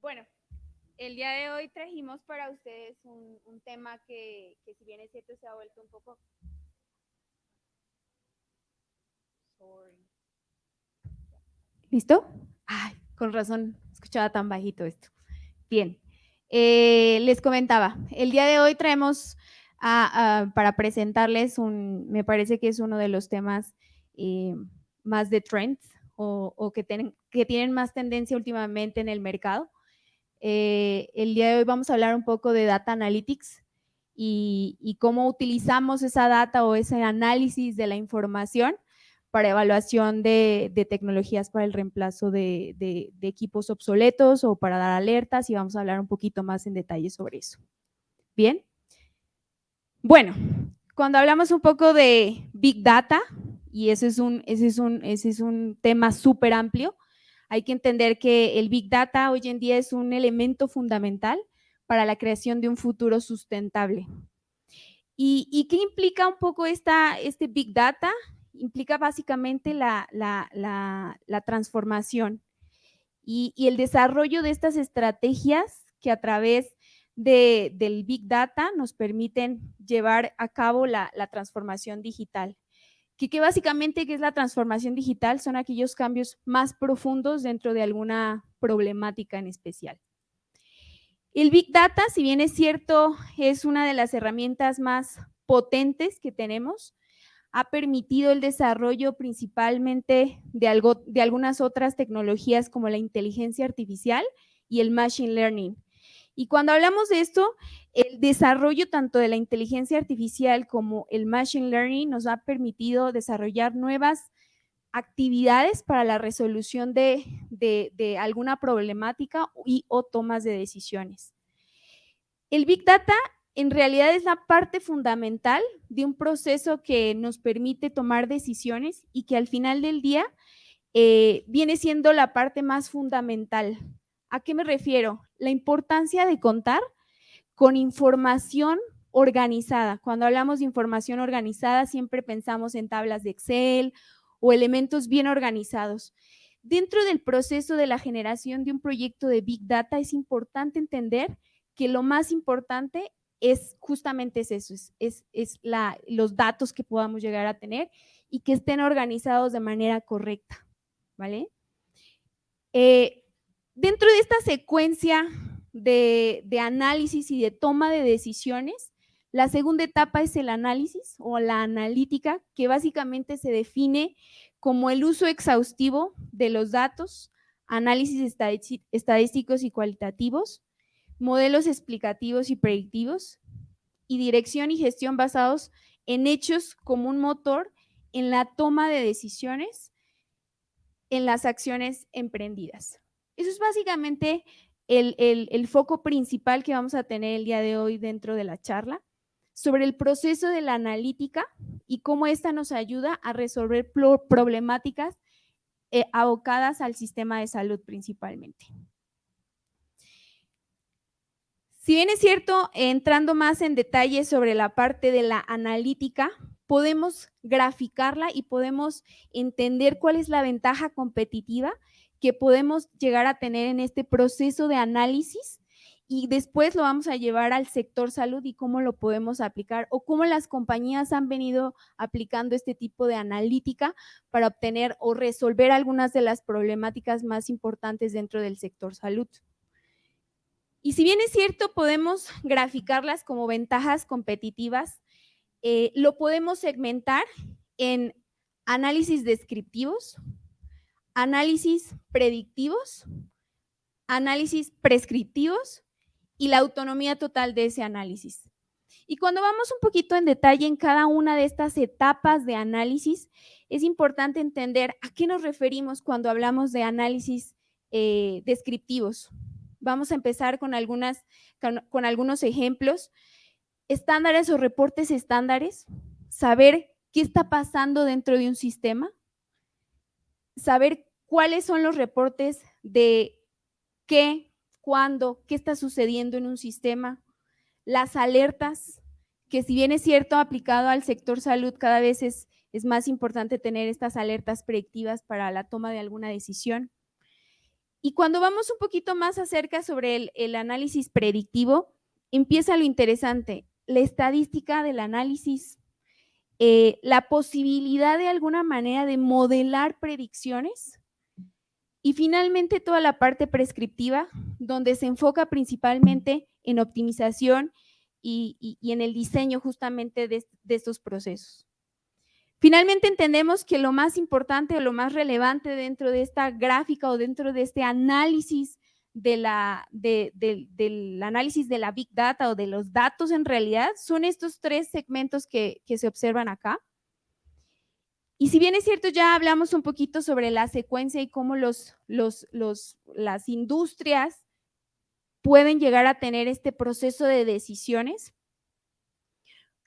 Bueno, el día de hoy trajimos para ustedes un tema que si bien es cierto se ha vuelto un poco... Sorry. ¿Listo? Ay, con razón, escuchaba tan bajito esto. Bien, les comentaba, el día de hoy traemos para presentarles me parece que es uno de los temas eh, más de trends o que tienen más tendencia últimamente en el mercado. El día de hoy vamos a hablar un poco de Data Analytics y cómo utilizamos esa data o ese análisis de la información para evaluación de tecnologías para el reemplazo de equipos obsoletos o para dar alertas, y vamos a hablar un poquito más en detalle sobre eso. Bien. Bueno, cuando hablamos un poco de Big Data, y ese es un tema súper amplio, hay que entender que el Big Data hoy en día es un elemento fundamental para la creación de un futuro sustentable. ¿Y qué implica un poco este Big Data? Implica básicamente la transformación y el desarrollo de estas estrategias que a través del Big Data nos permiten llevar a cabo la transformación digital. Que básicamente, ¿qué es la transformación digital? Son aquellos cambios más profundos dentro de alguna problemática en especial. El Big Data, si bien es cierto, es una de las herramientas más potentes que tenemos, ha permitido el desarrollo principalmente de algunas otras tecnologías como la inteligencia artificial y el machine learning. Y cuando hablamos de esto, el desarrollo tanto de la inteligencia artificial como el machine learning nos ha permitido desarrollar nuevas actividades para la resolución de alguna problemática o tomas de decisiones. El Big Data en realidad es la parte fundamental de un proceso que nos permite tomar decisiones y que al final del día viene siendo la parte más fundamental. ¿A qué me refiero? La importancia de contar con información organizada. Cuando hablamos de información organizada, siempre pensamos en tablas de Excel o elementos bien organizados. Dentro del proceso de la generación de un proyecto de Big Data es importante entender que lo más importante es justamente eso, los datos que podamos llegar a tener y que estén organizados de manera correcta, ¿vale? Dentro de esta secuencia de análisis y de toma de decisiones, la segunda etapa es el análisis o la analítica, que básicamente se define como el uso exhaustivo de los datos, análisis estadísticos y cualitativos, modelos explicativos y predictivos, y dirección y gestión basados en hechos como un motor en la toma de decisiones en las acciones emprendidas. Eso es básicamente el foco principal que vamos a tener el día de hoy dentro de la charla, sobre el proceso de la analítica y cómo esta nos ayuda a resolver problemáticas abocadas al sistema de salud principalmente. Si bien es cierto, entrando más en detalle sobre la parte de la analítica, podemos graficarla y podemos entender cuál es la ventaja competitiva que podemos llegar a tener en este proceso de análisis, y después lo vamos a llevar al sector salud y cómo lo podemos aplicar o cómo las compañías han venido aplicando este tipo de analítica para obtener o resolver algunas de las problemáticas más importantes dentro del sector salud. Y si bien es cierto, podemos graficarlas como ventajas competitivas, lo podemos segmentar en análisis descriptivos, análisis predictivos, análisis prescriptivos y la autonomía total de ese análisis. Y cuando vamos un poquito en detalle en cada una de estas etapas de análisis, es importante entender a qué nos referimos cuando hablamos de análisis descriptivos. Vamos a empezar con algunos ejemplos. Estándares o reportes estándares, saber qué está pasando dentro de un sistema, saber cuáles son los reportes de qué, cuándo, qué está sucediendo en un sistema, las alertas, que si bien es cierto, aplicado al sector salud, cada vez es más importante tener estas alertas predictivas para la toma de alguna decisión. Y cuando vamos un poquito más acerca sobre el análisis predictivo, empieza lo interesante, la estadística del análisis, la posibilidad de alguna manera de modelar predicciones y finalmente toda la parte prescriptiva, donde se enfoca principalmente en optimización y en el diseño justamente de estos procesos. Finalmente entendemos que lo más importante o lo más relevante dentro de esta gráfica o dentro de este análisis del análisis de la Big Data o de los datos en realidad son estos tres segmentos que se observan acá. Y si bien es cierto, ya hablamos un poquito sobre la secuencia y cómo las industrias pueden llegar a tener este proceso de decisiones,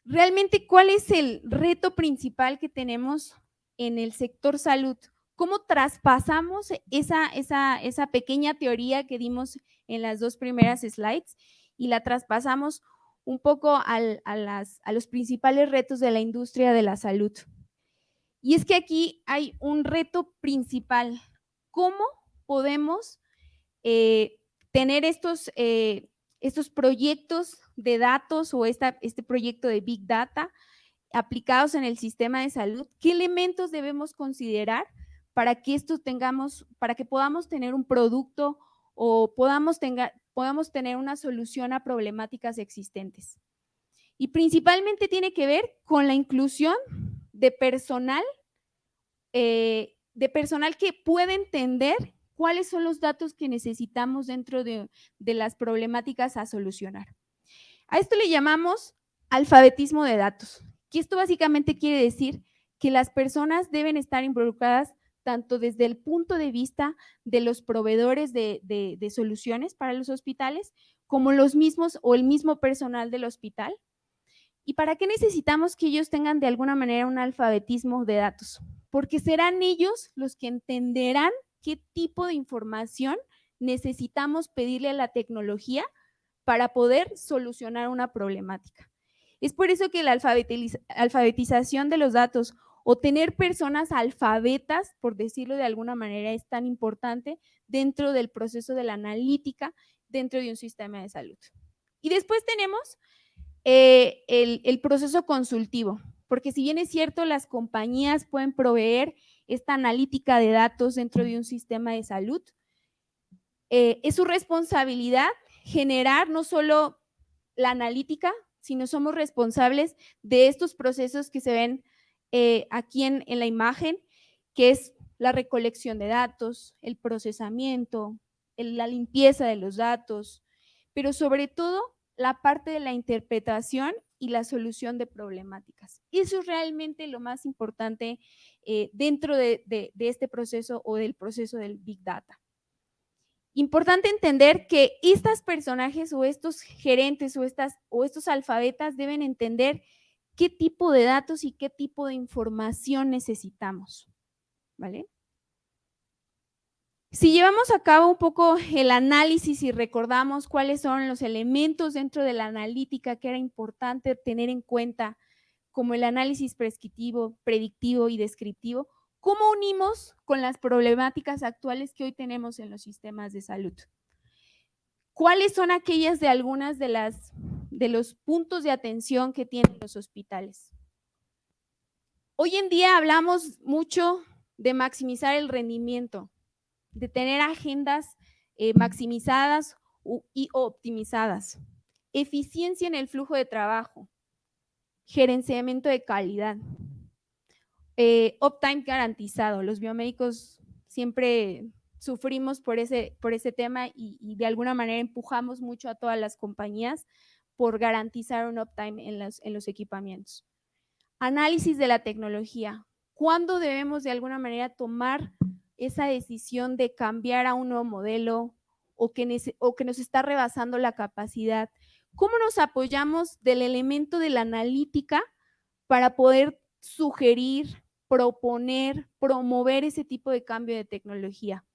realmente, ¿cuál es el reto principal que tenemos en el sector salud? ¿Cómo traspasamos esa pequeña teoría que dimos en las dos primeras slides y la traspasamos un poco a los principales retos de la industria de la salud? Y es que aquí hay un reto principal. ¿Cómo podemos tener estos proyectos de datos o este proyecto de Big Data aplicados en el sistema de salud? ¿Qué elementos debemos considerar para que para que podamos tener un producto o podamos tener una solución a problemáticas existentes? Y principalmente tiene que ver con la inclusión de personal que puede entender cuáles son los datos que necesitamos dentro de las problemáticas a solucionar. A esto le llamamos alfabetismo de datos, que esto básicamente quiere decir que las personas deben estar involucradas tanto desde el punto de vista de los proveedores de soluciones para los hospitales, como los mismos o el mismo personal del hospital. ¿Y para qué necesitamos que ellos tengan de alguna manera un alfabetismo de datos? Porque serán ellos los que entenderán qué tipo de información necesitamos pedirle a la tecnología para poder solucionar una problemática. Es por eso que la alfabetización de los datos o tener personas alfabetas, por decirlo de alguna manera, es tan importante dentro del proceso de la analítica dentro de un sistema de salud. Y después tenemos el proceso consultivo, porque si bien es cierto, las compañías pueden proveer esta analítica de datos dentro de un sistema de salud, es su responsabilidad generar no solo la analítica, sino somos responsables de estos procesos que se ven aquí en la imagen, que es la recolección de datos, el procesamiento, la limpieza de los datos, pero sobre todo la parte de la interpretación y la solución de problemáticas. Eso es realmente lo más importante dentro de este proceso o del proceso del Big Data. Importante entender que estos personajes o estos gerentes o estos alfabetas deben entender qué tipo de datos y qué tipo de información necesitamos, ¿vale? Si llevamos a cabo un poco el análisis y recordamos cuáles son los elementos dentro de la analítica que era importante tener en cuenta, como el análisis prescriptivo, predictivo y descriptivo, ¿cómo unimos con las problemáticas actuales que hoy tenemos en los sistemas de salud? ¿Cuáles son aquellas de algunas de los puntos de atención que tienen los hospitales? Hoy en día hablamos mucho de maximizar el rendimiento, de tener agendas maximizadas y optimizadas, eficiencia en el flujo de trabajo, gerenciamiento de calidad, uptime garantizado. Los biomédicos siempre sufrimos por ese tema y de alguna manera empujamos mucho a todas las compañías por garantizar un uptime en los equipamientos. Análisis de la tecnología. ¿Cuándo debemos de alguna manera tomar esa decisión de cambiar a un nuevo modelo o que nos está rebasando la capacidad? ¿Cómo nos apoyamos del elemento de la analítica para poder sugerir, proponer, promover ese tipo de cambio de tecnología?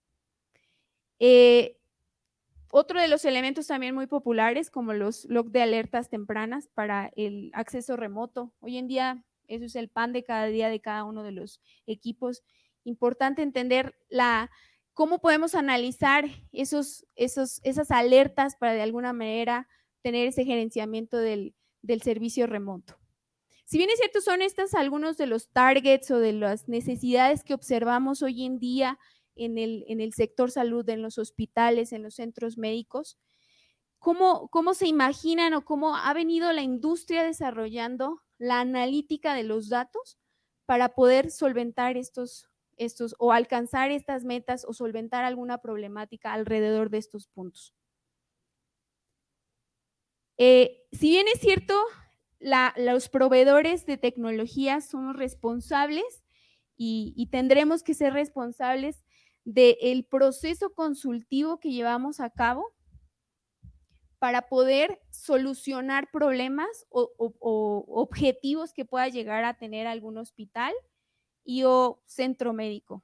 Otro de los elementos también muy populares, como los logs de alertas tempranas para el acceso remoto. Hoy en día eso es el pan de cada día de cada uno de los equipos. Importante entender ¿Cómo podemos analizar esas alertas para de alguna manera tener ese gerenciamiento del servicio remoto? Si bien es cierto, son estos algunos de los targets o de las necesidades que observamos hoy en día en el sector salud, en los hospitales, en los centros médicos, ¿cómo se imaginan o cómo ha venido la industria desarrollando la analítica de los datos para poder solventar estos o alcanzar estas metas o solventar alguna problemática alrededor de estos puntos? Si bien es cierto, los proveedores de tecnología somos responsables y tendremos que ser responsables del proceso consultivo que llevamos a cabo para poder solucionar problemas o objetivos que pueda llegar a tener algún hospital y o centro médico.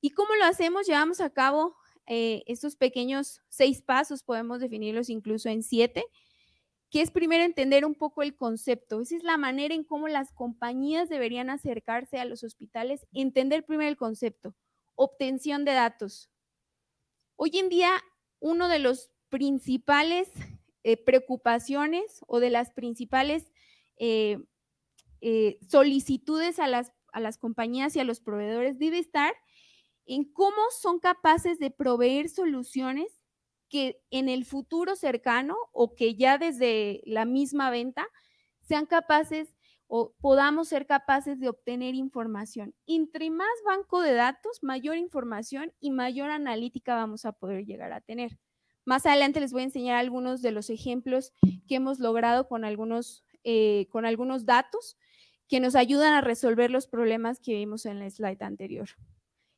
¿Y cómo lo hacemos? Llevamos a cabo estos pequeños 6 pasos, podemos definirlos incluso en 7, que es primero entender un poco el concepto. Esa es la manera en cómo las compañías deberían acercarse a los hospitales, entender primero el concepto, obtención de datos. Hoy en día, uno de los principales preocupaciones o de las principales solicitudes a las compañías y a los proveedores debe estar en cómo son capaces de proveer soluciones que en el futuro cercano o que ya desde la misma venta sean capaces o podamos ser capaces de obtener información. Entre más banco de datos, mayor información y mayor analítica vamos a poder llegar a tener. Más adelante les voy a enseñar algunos de los ejemplos que hemos logrado con algunos datos que nos ayudan a resolver los problemas que vimos en la slide anterior.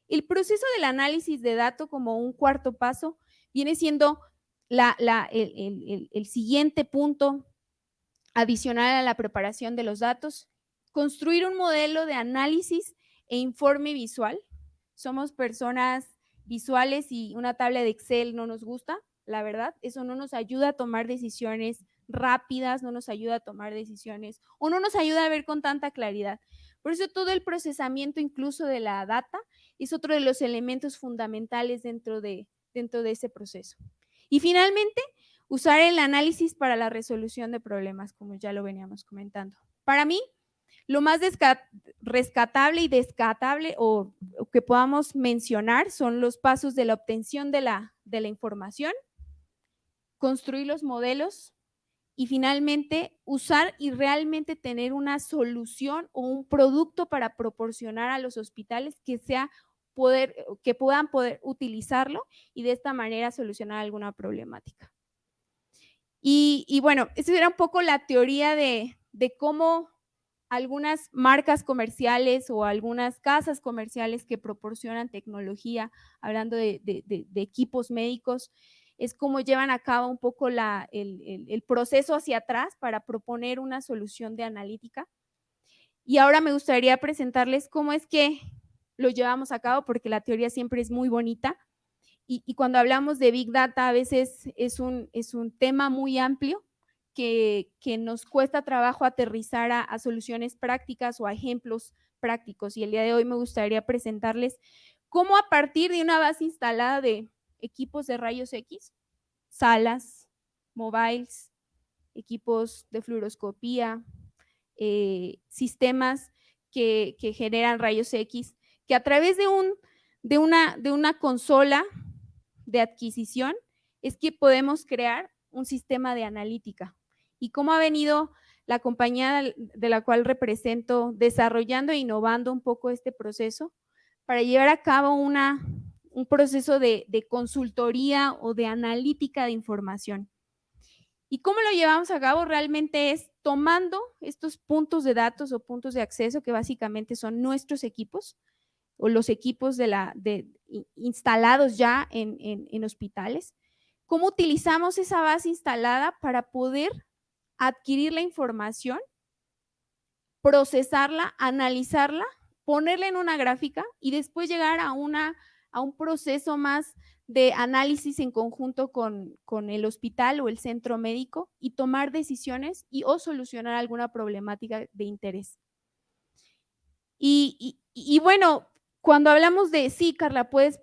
El proceso del análisis de datos como un cuarto paso viene siendo el siguiente punto adicional a la preparación de los datos, construir un modelo de análisis e informe visual. Somos personas visuales y una tabla de Excel no nos gusta, la verdad, eso no nos ayuda a tomar decisiones rápidas, no nos ayuda a tomar decisiones o no nos ayuda a ver con tanta claridad. Por eso todo el procesamiento incluso de la data es otro de los elementos fundamentales dentro de ese proceso. Y finalmente, usar el análisis para la resolución de problemas, como ya lo veníamos comentando. Para mí, lo más rescatable y descartable o que podamos mencionar son los pasos de la obtención de la información, construir los modelos y finalmente usar y realmente tener una solución o un producto para proporcionar a los hospitales que puedan poder utilizarlo y de esta manera solucionar alguna problemática. Y bueno, esa era un poco la teoría de cómo algunas marcas comerciales o algunas casas comerciales que proporcionan tecnología, hablando de equipos médicos, es como llevan a cabo un poco el proceso hacia atrás para proponer una solución de analítica. Y ahora me gustaría presentarles cómo es que lo llevamos a cabo, porque la teoría siempre es muy bonita. Y cuando hablamos de Big Data, a veces es un tema muy amplio que nos cuesta trabajo aterrizar a soluciones prácticas o a ejemplos prácticos. Y el día de hoy me gustaría presentarles cómo a partir de una base instalada de equipos de rayos X, salas, mobiles, equipos de fluoroscopía, sistemas que generan rayos X, que a través de una consola de adquisición es que podemos crear un sistema de analítica. Y cómo ha venido la compañía de la cual represento desarrollando e innovando un poco este proceso para llevar a cabo un proceso de consultoría o de analítica de información. ¿Y cómo lo llevamos a cabo? Realmente es tomando estos puntos de datos o puntos de acceso que básicamente son nuestros equipos o los equipos instalados ya en hospitales. ¿Cómo utilizamos esa base instalada para poder adquirir la información, procesarla, analizarla, ponerla en una gráfica y después llegar a un proceso más de análisis en conjunto con el hospital o el centro médico y tomar decisiones o solucionar alguna problemática de interés? Y bueno, cuando hablamos de, sí, Carla, puedes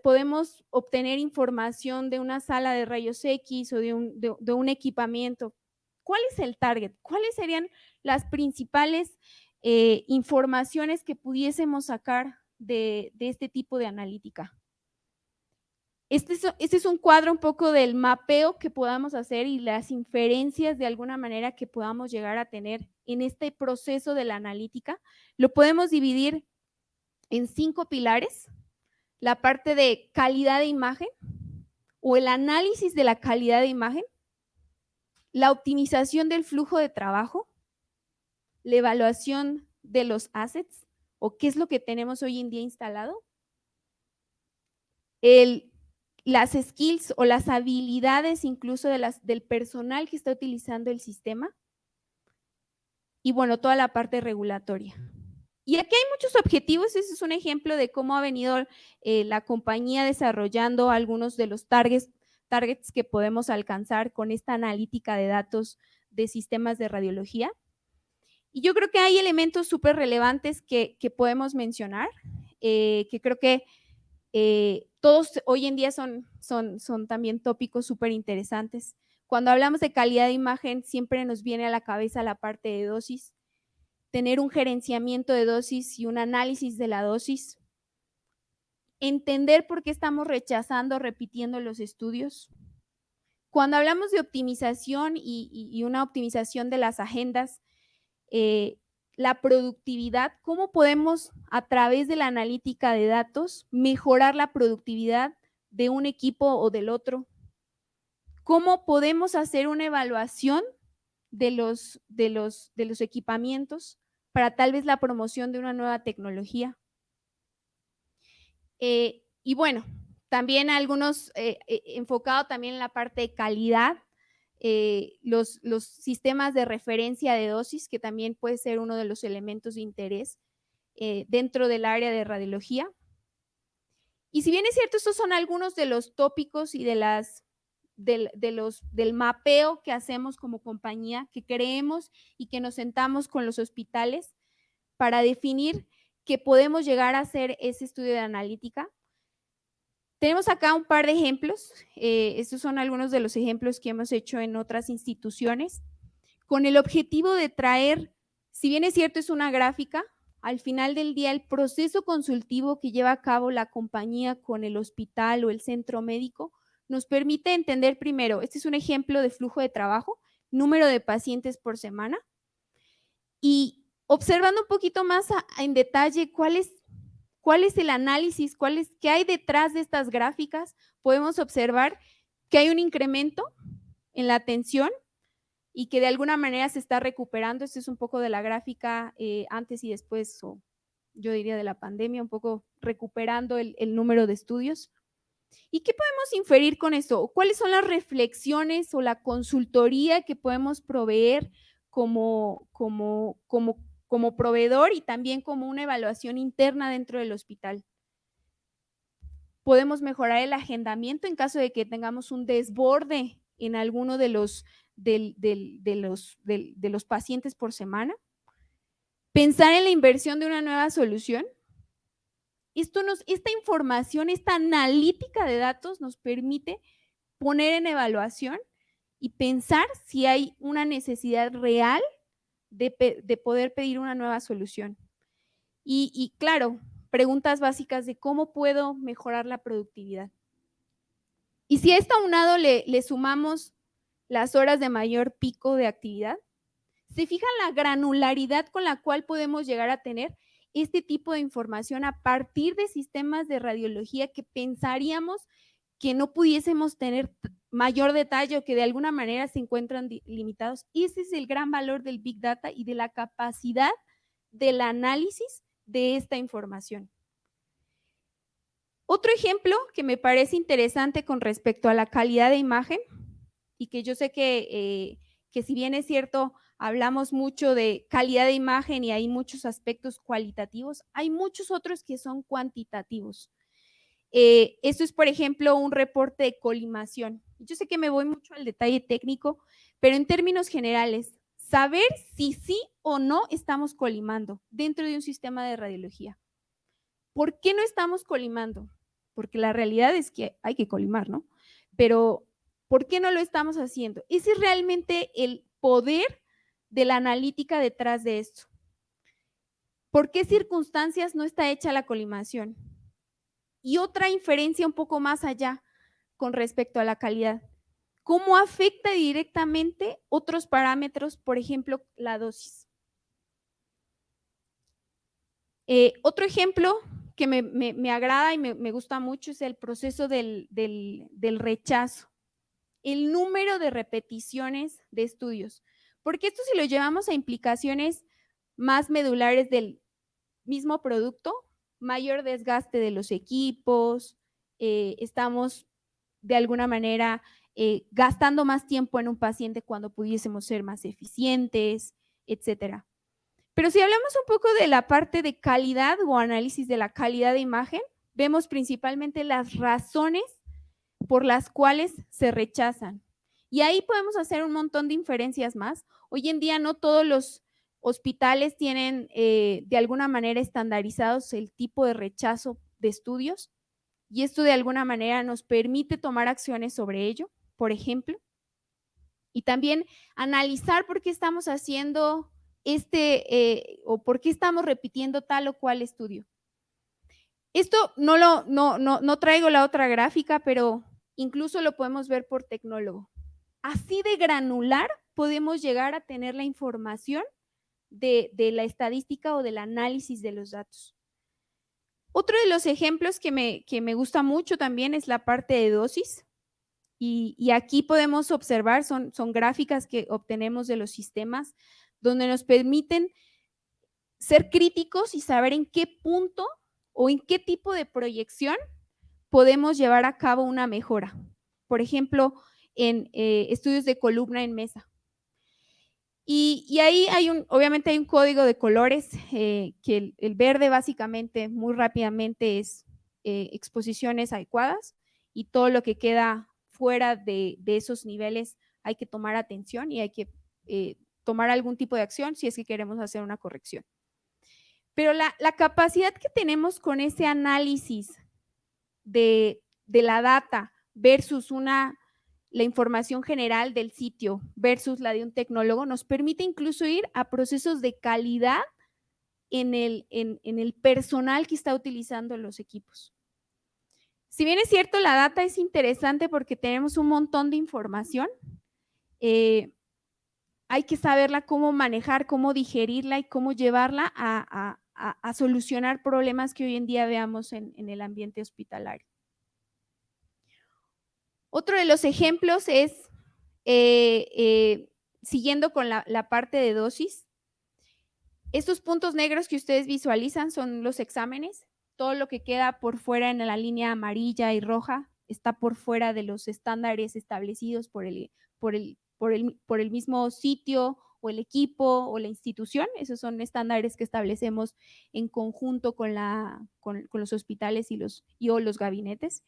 podemos obtener información de una sala de rayos X o de un equipamiento. ¿Cuál es el target? ¿Cuáles serían las principales informaciones que pudiésemos sacar de este tipo de analítica? Este es un cuadro un poco del mapeo que podamos hacer y las inferencias de alguna manera que podamos llegar a tener en este proceso de la analítica. Lo podemos dividir en 5 pilares: la parte de calidad de imagen o el análisis de la calidad de imagen, la optimización del flujo de trabajo, la evaluación de los assets o qué es lo que tenemos hoy en día instalado, las skills o las habilidades incluso del personal que está utilizando el sistema y bueno, toda la parte regulatoria. Y aquí hay muchos objetivos, ese es un ejemplo de cómo ha venido la compañía desarrollando algunos de los targets que podemos alcanzar con esta analítica de datos de sistemas de radiología. Y yo creo que hay elementos súper relevantes que podemos mencionar, que creo que todos hoy en día son también tópicos súper interesantes. Cuando hablamos de calidad de imagen, siempre nos viene a la cabeza la parte de dosis, tener un gerenciamiento de dosis y un análisis de la dosis, entender por qué estamos rechazando, repitiendo los estudios. Cuando hablamos de optimización y una optimización de las agendas, la productividad, cómo podemos a través de la analítica de datos mejorar la productividad de un equipo o del otro, cómo podemos hacer una evaluación de los equipamientos para tal vez la promoción de una nueva tecnología. Y bueno, también algunos enfocado también en la parte de calidad, los sistemas de referencia de dosis, que también puede ser uno de los elementos de interés dentro del área de radiología. Y si bien es cierto, estos son algunos de los tópicos y del mapeo que hacemos como compañía, que creemos y que nos sentamos con los hospitales para definir que podemos llegar a hacer ese estudio de analítica. Tenemos acá un par de ejemplos. Estos son algunos de los ejemplos que hemos hecho en otras instituciones, con el objetivo de traer, si bien es cierto, es una gráfica, al final del día el proceso consultivo que lleva a cabo la compañía con el hospital o el centro médico nos permite entender primero, este es un ejemplo de flujo de trabajo, número de pacientes por semana, y observando un poquito más en detalle cuál es el análisis, qué hay detrás de estas gráficas, podemos observar que hay un incremento en la atención y que de alguna manera se está recuperando. Esto es un poco de la gráfica antes y después, o yo diría de la pandemia, un poco recuperando el número de estudios. ¿Y qué podemos inferir con esto? ¿Cuáles son las reflexiones o la consultoría que podemos proveer como proveedor y también como una evaluación interna dentro del hospital? Podemos mejorar el agendamiento en caso de que tengamos un desborde en alguno de los pacientes por semana. Pensar en la inversión de una nueva solución. Esta información, esta analítica de datos nos permite poner en evaluación y pensar si hay una necesidad real de poder pedir una nueva solución. Y claro, preguntas básicas de cómo puedo mejorar la productividad. Y si a esto aunado le sumamos las horas de mayor pico de actividad, ¿se fijan la granularidad con la cual podemos llegar a tener este tipo de información a partir de sistemas de radiología que pensaríamos que no pudiésemos tener mayor detalle o que de alguna manera se encuentran limitados? Ese es el gran valor del Big Data y de la capacidad del análisis de esta información. Otro ejemplo que me parece interesante con respecto a la calidad de imagen y que yo sé que si bien es cierto, hablamos mucho de calidad de imagen y hay muchos aspectos cualitativos, hay muchos otros que son cuantitativos. Esto es, por ejemplo, un reporte de colimación. Yo sé que me voy mucho al detalle técnico, pero en términos generales, saber si sí o no estamos colimando dentro de un sistema de radiología. ¿Por qué no estamos colimando? porque la realidad es que hay que colimar, ¿no? Pero, ¿por qué no lo estamos haciendo? Ese es realmente el poder de la analítica detrás de esto. ¿Por qué circunstancias no está hecha la colimación? Y otra inferencia un poco más allá con respecto a la calidad. ¿Cómo afecta directamente otros parámetros, por ejemplo, la dosis? Otro ejemplo que me agrada y me gusta mucho es el proceso del rechazo. El número de repeticiones de estudios. Porque esto, si lo llevamos a implicaciones más medulares del mismo producto, mayor desgaste de los equipos, estamos de alguna manera gastando más tiempo en un paciente cuando pudiésemos ser más eficientes, etcétera. Pero si hablamos un poco de la parte de calidad o análisis de la calidad de imagen, vemos principalmente las razones por las cuales se rechazan. Y ahí podemos hacer un montón de inferencias más. Hoy en día no todos los hospitales tienen de alguna manera estandarizados el tipo de rechazo de estudios y esto de alguna manera nos permite tomar acciones sobre ello, por ejemplo, y también analizar por qué estamos haciendo o por qué estamos repitiendo tal o cual estudio. Esto no traigo la otra gráfica, pero incluso lo podemos ver por tecnólogo. Así de granular podemos llegar a tener la información de la estadística o del análisis de los datos. Otro de los ejemplos que me gusta mucho también es la parte de dosis. Y aquí podemos observar, son gráficas que obtenemos de los sistemas, donde nos permiten ser críticos y saber en qué punto o en qué tipo de proyección podemos llevar a cabo una mejora. Por ejemplo, en estudios de columna en mesa. Y ahí obviamente hay un código de colores, que el verde básicamente muy rápidamente es exposiciones adecuadas y todo lo que queda fuera de esos niveles hay que tomar atención y hay que tomar algún tipo de acción si es que queremos hacer una corrección. Pero la capacidad que tenemos con ese análisis de la data versus la información general del sitio versus la de un tecnólogo nos permite incluso ir a procesos de calidad en el personal que está utilizando los equipos. Si bien es cierto, la data es interesante porque tenemos un montón de información, hay que saberla cómo manejar, cómo digerirla y cómo llevarla a solucionar problemas que hoy en día veamos en el ambiente hospitalario. Otro de los ejemplos es, siguiendo con la parte de dosis, estos puntos negros que ustedes visualizan son los exámenes. Todo lo que queda por fuera en la línea amarilla y roja está por fuera de los estándares establecidos por el mismo sitio o el equipo o la institución. Esos son estándares que establecemos en conjunto con los hospitales y los gabinetes,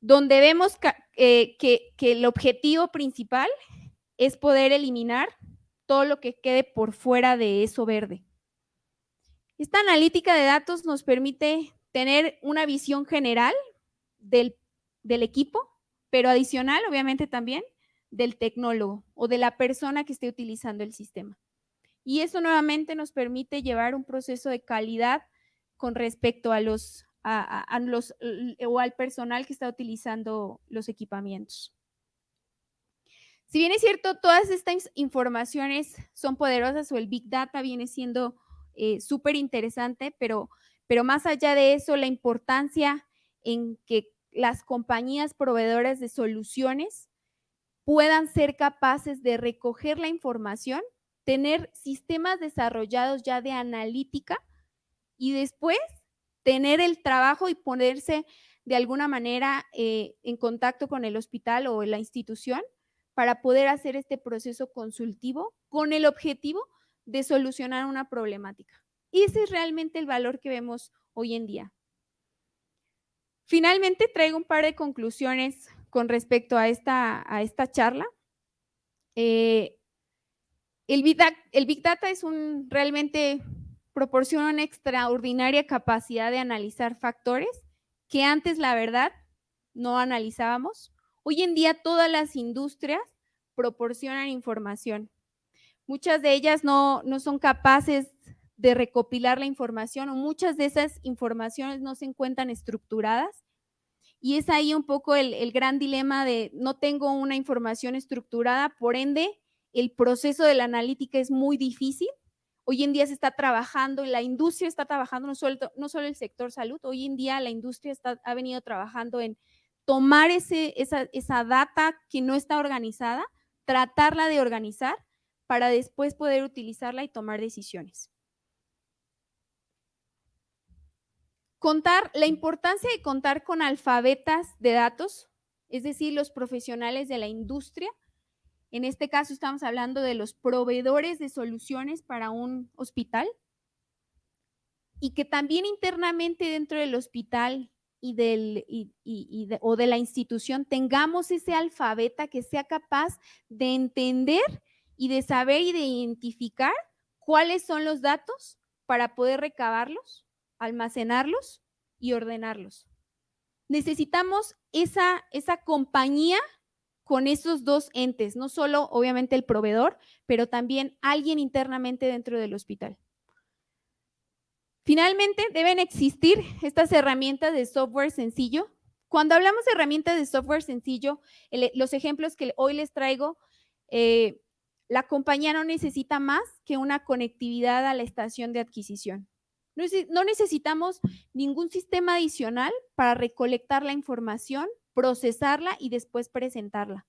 donde vemos que el objetivo principal es poder eliminar todo lo que quede por fuera de eso verde. Esta analítica de datos nos permite tener una visión general del equipo, pero adicional, obviamente, también del tecnólogo o de la persona que esté utilizando el sistema. Y eso nuevamente nos permite llevar un proceso de calidad con respecto o al personal que está utilizando los equipamientos. Si bien es cierto, todas estas informaciones son poderosas o el Big Data viene siendo súper interesante, pero más allá de eso, la importancia en que las compañías proveedoras de soluciones puedan ser capaces de recoger la información, tener sistemas desarrollados ya de analítica y después tener el trabajo y ponerse de alguna manera en contacto con el hospital o la institución para poder hacer este proceso consultivo con el objetivo de solucionar una problemática. Y ese es realmente el valor que vemos hoy en día. Finalmente, traigo un par de conclusiones con respecto a esta charla. El Big Data realmente proporciona una extraordinaria capacidad de analizar factores que antes, la verdad, no analizábamos. Hoy en día todas las industrias proporcionan información. Muchas de ellas no son capaces de recopilar la información o muchas de esas informaciones no se encuentran estructuradas. Y es ahí un poco el gran dilema de no tengo una información estructurada, por ende, el proceso de la analítica es muy difícil. Hoy en día se está trabajando, la industria está trabajando, no solo el sector salud, hoy en día la industria ha venido trabajando en tomar esa data que no está organizada, tratarla de organizar para después poder utilizarla y tomar decisiones. La importancia de contar con alfabetas de datos, es decir, los profesionales de la industria. En este caso estamos hablando de los proveedores de soluciones para un hospital y que también internamente dentro del hospital o de la institución tengamos ese alfabeta que sea capaz de entender y de saber y de identificar cuáles son los datos para poder recabarlos, almacenarlos y ordenarlos. Necesitamos esa compañía con esos dos entes, no solo obviamente el proveedor, pero también alguien internamente dentro del hospital. Finalmente, deben existir estas herramientas de software sencillo. Cuando hablamos de herramientas de software sencillo, los ejemplos que hoy les traigo, la compañía no necesita más que una conectividad a la estación de adquisición. No necesitamos ningún sistema adicional para recolectar la información, procesarla y después presentarla.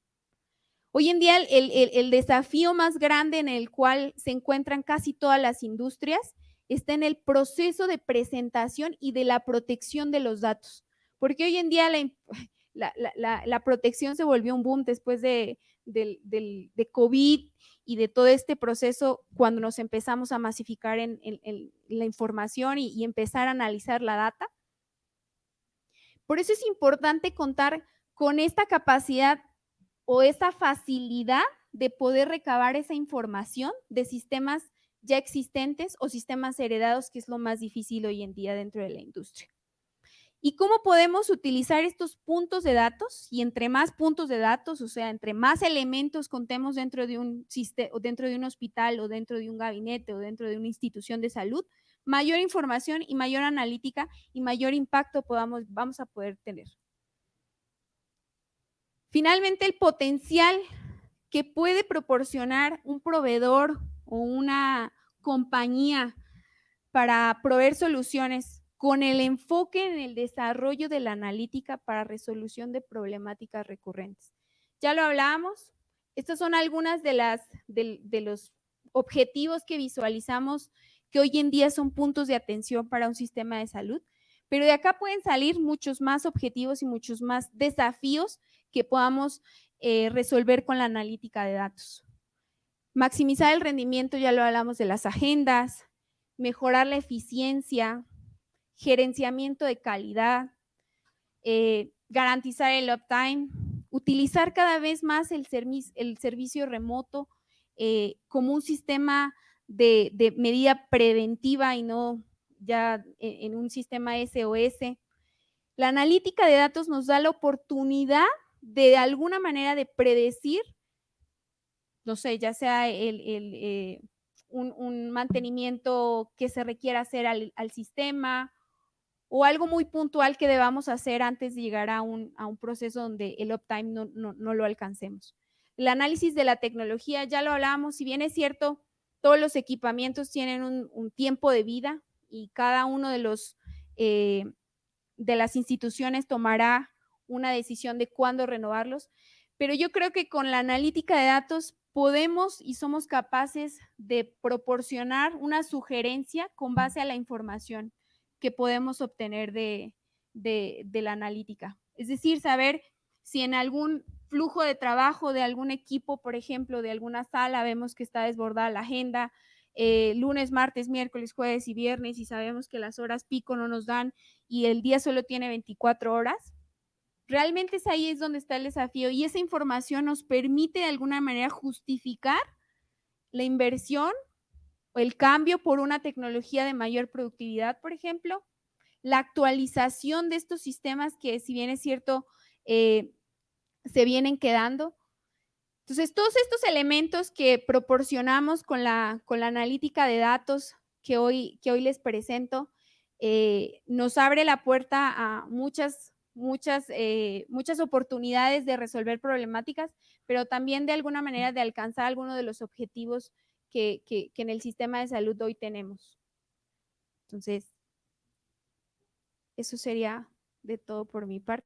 Hoy en día el desafío más grande en el cual se encuentran casi todas las industrias está en el proceso de presentación y de la protección de los datos, porque hoy en día la protección se volvió un boom después de COVID y de todo este proceso cuando nos empezamos a masificar en la información y empezar a analizar la data. Por eso es importante contar con esta capacidad o esa facilidad de poder recabar esa información de sistemas ya existentes o sistemas heredados, que es lo más difícil hoy en día dentro de la industria. ¿Y cómo podemos utilizar estos puntos de datos? Y entre más puntos de datos, o sea, entre más elementos contemos dentro de un hospital o dentro de un gabinete o dentro de una institución de salud, mayor información y mayor analítica y mayor impacto vamos a poder tener. Finalmente, el potencial que puede proporcionar un proveedor o una compañía para proveer soluciones con el enfoque en el desarrollo de la analítica para resolución de problemáticas recurrentes. Ya lo hablábamos, estas son algunas de los objetivos que visualizamos que hoy en día son puntos de atención para un sistema de salud, pero de acá pueden salir muchos más objetivos y muchos más desafíos que podamos resolver con la analítica de datos. Maximizar el rendimiento, ya lo hablamos de las agendas, mejorar la eficiencia, gerenciamiento de calidad, garantizar el uptime, utilizar cada vez más el servicio remoto como un sistema de medida preventiva y no ya en un sistema SOS. La analítica de datos nos da la oportunidad de alguna manera de predecir, no sé, ya sea un mantenimiento que se requiera hacer al sistema o algo muy puntual que debamos hacer antes de llegar a un proceso donde el uptime no lo alcancemos. El análisis de la tecnología, ya lo hablábamos, si bien es cierto, todos los equipamientos tienen un tiempo de vida y cada uno de las instituciones tomará una decisión de cuándo renovarlos, pero yo creo que con la analítica de datos podemos y somos capaces de proporcionar una sugerencia con base a la información que podemos obtener de la analítica. Es decir, saber si en algún flujo de trabajo de algún equipo, por ejemplo, de alguna sala, vemos que está desbordada la agenda, lunes, martes, miércoles, jueves y viernes, y sabemos que las horas pico no nos dan y el día solo tiene 24 horas, realmente ahí es donde está el desafío y esa información nos permite de alguna manera justificar la inversión o el cambio por una tecnología de mayor productividad, por ejemplo, la actualización de estos sistemas que, si bien es cierto, se vienen quedando. Entonces, todos estos elementos que proporcionamos con la analítica de datos que hoy les presento, nos abre la puerta a muchas oportunidades de resolver problemáticas, pero también de alguna manera de alcanzar algunos de los objetivos que en el sistema de salud hoy tenemos. Entonces, eso sería de todo por mi parte.